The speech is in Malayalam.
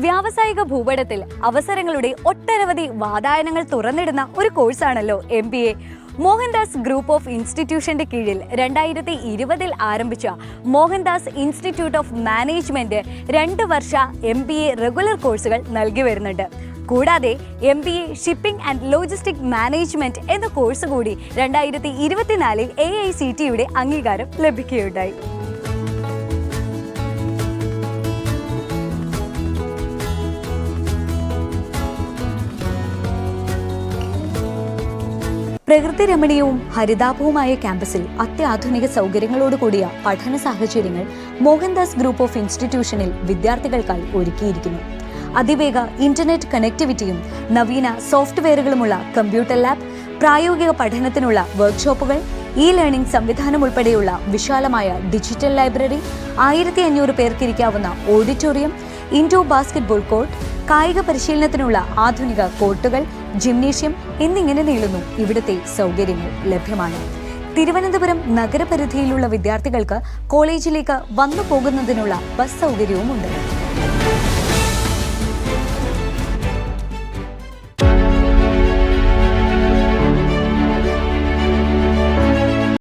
വ്യാവസായിക ഭൂപടത്തിൽ അവസരങ്ങളുടെ ഒട്ടനവധി വാതായനങ്ങൾ തുറന്നിടുന്ന ഒരു കോഴ്സാണല്ലോ MBA. മോഹൻദാസ് ഗ്രൂപ്പ് ഓഫ് ഇൻസ്റ്റിറ്റ്യൂഷന്റെ കീഴിൽ 2020 ആരംഭിച്ച Mohandas institute of management 2 Varsha MBA regular കോഴ്സുകൾ നൽകി വരുന്നുണ്ട്. കൂടാതെ MBA shipping and logistic management എന്ന കോഴ്സ് കൂടി 2024 AICTEയുടെ അംഗീകാരം ലഭിക്കുകയുണ്ടായി. പ്രകൃതി രമണീയവും ഹരിതാഭവുമായ ക്യാമ്പസിൽ അത്യാധുനിക സൗകര്യങ്ങളോട് കൂടിയ പഠന സാഹചര്യങ്ങൾ മോഹൻദാസ് ഗ്രൂപ്പ് ഓഫ് ഇൻസ്റ്റിറ്റ്യൂഷനിൽ വിദ്യാർത്ഥികൾക്കായി ഒരുക്കിയിരിക്കുന്നു. അതിവേഗ ഇന്റർനെറ്റ് കണക്ടിവിറ്റിയും നവീന സോഫ്റ്റ്വെയറുകളുമുള്ള കമ്പ്യൂട്ടർ ലാബ്, പ്രായോഗിക പഠനത്തിനുള്ള വർക്ക്ഷോപ്പുകൾ, ലേണിംഗ് സംവിധാനം ഉൾപ്പെടെയുള്ള വിശാലമായ ഡിജിറ്റൽ ലൈബ്രറി, 1500 പേർക്കിരിക്കാവുന്ന ഓഡിറ്റോറിയം, ഇൻഡോർ ബാസ്കറ്റ്ബോൾ കോർട്ട്, കായിക പരിശീലനത്തിനുള്ള ആധുനിക കോർട്ടുകൾ, ജിംനേഷ്യം എന്നിങ്ങനെ നീളുന്നു ഇവിടുത്തെ സൗകര്യങ്ങൾ ലഭ്യമാണ്. തിരുവനന്തപുരം നഗരപരിധിയിലുള്ള വിദ്യാർത്ഥികൾക്ക് കോളേജിലേക്ക് വന്നു പോകുന്നതിനുള്ള ബസ് സൗകര്യവുമുണ്ട്.